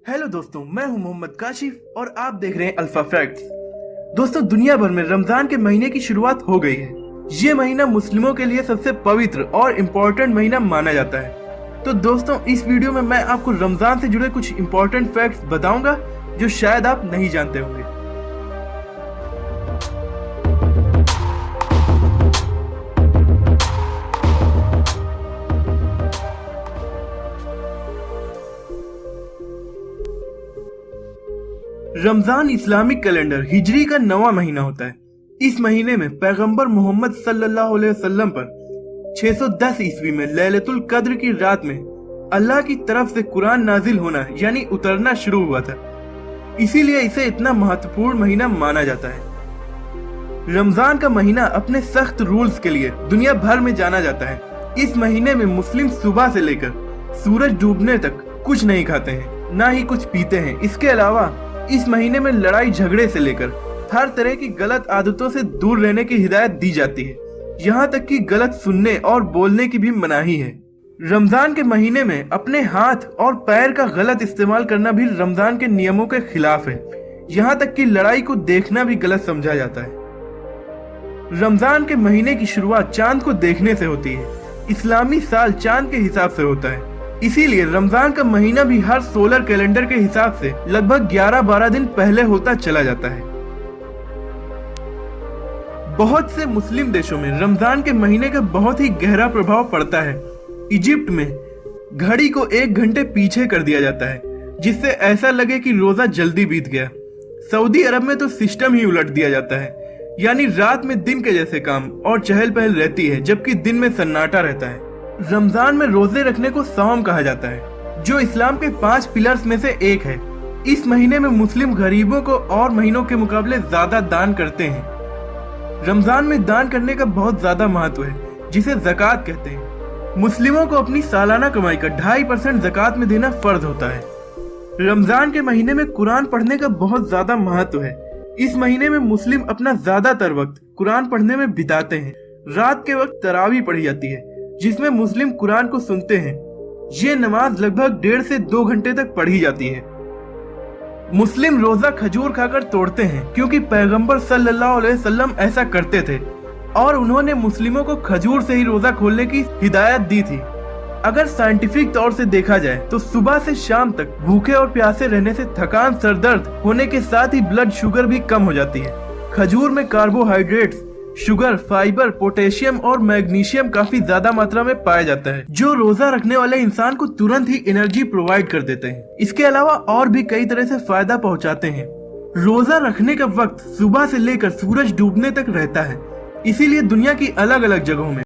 Hello दोस्तों, मैं हूं मोहम्मद काशिफ और आप देख रहे हैं अल्फा फैक्ट्स। दोस्तों, दुनिया भर में रमजान के महीने की शुरुआत हो गई है। ये महीना मुस्लिमों के लिए सबसे पवित्र और इम्पोर्टेंट महीना माना जाता है। तो दोस्तों, इस वीडियो में मैं आपको रमजान से जुड़े कुछ इम्पोर्टेंट फैक्ट्स बताऊंगा जो शायद आप नहीं जानते होंगे। रमजान इस्लामिक कैलेंडर हिजरी का 9वां महीना होता है। इस महीने में पैगंबर मोहम्मद सल्लल्लाहु अलैहि वसल्लम पर 610 ईस्वी में लैलतुल कद्र की रात में अल्लाह की तरफ से कुरान नाजिल होना यानी उतरना शुरू हुआ था। इसीलिए इसे इतना महत्वपूर्ण महीना माना जाता है। रमजान का महीना अपने सख्त रूल्स के लिए दुनिया भर में जाना जाता है। इस महीने में मुस्लिम सुबह से लेकर सूरज डूबने तक कुछ नहीं खाते हैं, ना ही कुछ पीते हैं। इसके अलावा इस महीने में लड़ाई झगड़े से लेकर हर तरह की गलत आदतों से दूर रहने की हिदायत दी जाती है। यहाँ तक कि गलत सुनने और बोलने की भी मनाही है। रमजान के महीने में अपने हाथ और पैर का गलत इस्तेमाल करना भी रमजान के नियमों के खिलाफ है। यहाँ तक कि लड़ाई को देखना भी गलत समझा जाता है। रमजान के महीने की शुरुआत चांद को देखने से होती है। इस्लामी साल चांद के हिसाब से होता है। इसीलिए रमजान का महीना भी हर सोलर कैलेंडर के हिसाब से लगभग 11-12 दिन पहले होता चला जाता है। बहुत से मुस्लिम देशों में रमजान के महीने का बहुत ही गहरा प्रभाव पड़ता है। इजिप्ट में घड़ी को 1 घंटे पीछे कर दिया जाता है, जिससे ऐसा लगे कि रोजा जल्दी बीत गया। सऊदी अरब में तो सिस्टम ही उलट दिया जाता है, यानी रात में दिन के जैसे काम और चहल पहल रहती है, जबकि दिन में सन्नाटा रहता है। रमजान में रोजे रखने को सौम कहा जाता है, जो इस्लाम के 5 पिलर्स में से एक है। इस महीने में मुस्लिम गरीबों को और महीनों के मुकाबले ज्यादा दान करते हैं। रमजान में दान करने का बहुत ज्यादा महत्व है, जिसे ज़कात कहते हैं। मुस्लिमों को अपनी सालाना कमाई का 2.5% ज़कात में देना फर्ज होता है। रमजान के महीने में कुरान पढ़ने का बहुत ज्यादा महत्व है। इस महीने में मुस्लिम अपना ज्यादातर वक्त कुरान पढ़ने में बिताते हैं। रात के वक्त तरावी पढ़ी जाती है, जिसमें मुस्लिम कुरान को सुनते हैं। ये नमाज लगभग 1.5 से 2 घंटे तक पढ़ी जाती है। मुस्लिम रोजा खजूर खाकर तोड़ते हैं, क्योंकि पैगंबर सल्लल्लाहु अलैहि वसल्लम ऐसा करते थे और उन्होंने मुस्लिमों को खजूर से ही रोजा खोलने की हिदायत दी थी। अगर साइंटिफिक तौर से देखा जाए तो सुबह से शाम तक भूखे और प्यासे रहने से थकान, सरदर्द होने के साथ ही ब्लड शुगर भी कम हो जाती है। खजूर में कार्बोहाइड्रेट्स, शुगर, फाइबर, पोटेशियम और मैग्नीशियम काफी ज्यादा मात्रा में पाया जाता है, जो रोजा रखने वाले इंसान को तुरंत ही एनर्जी प्रोवाइड कर देते हैं। इसके अलावा और भी कई तरह से फायदा पहुंचाते हैं। रोजा रखने का वक्त सुबह से लेकर सूरज डूबने तक रहता है। इसीलिए दुनिया की अलग अलग जगहों में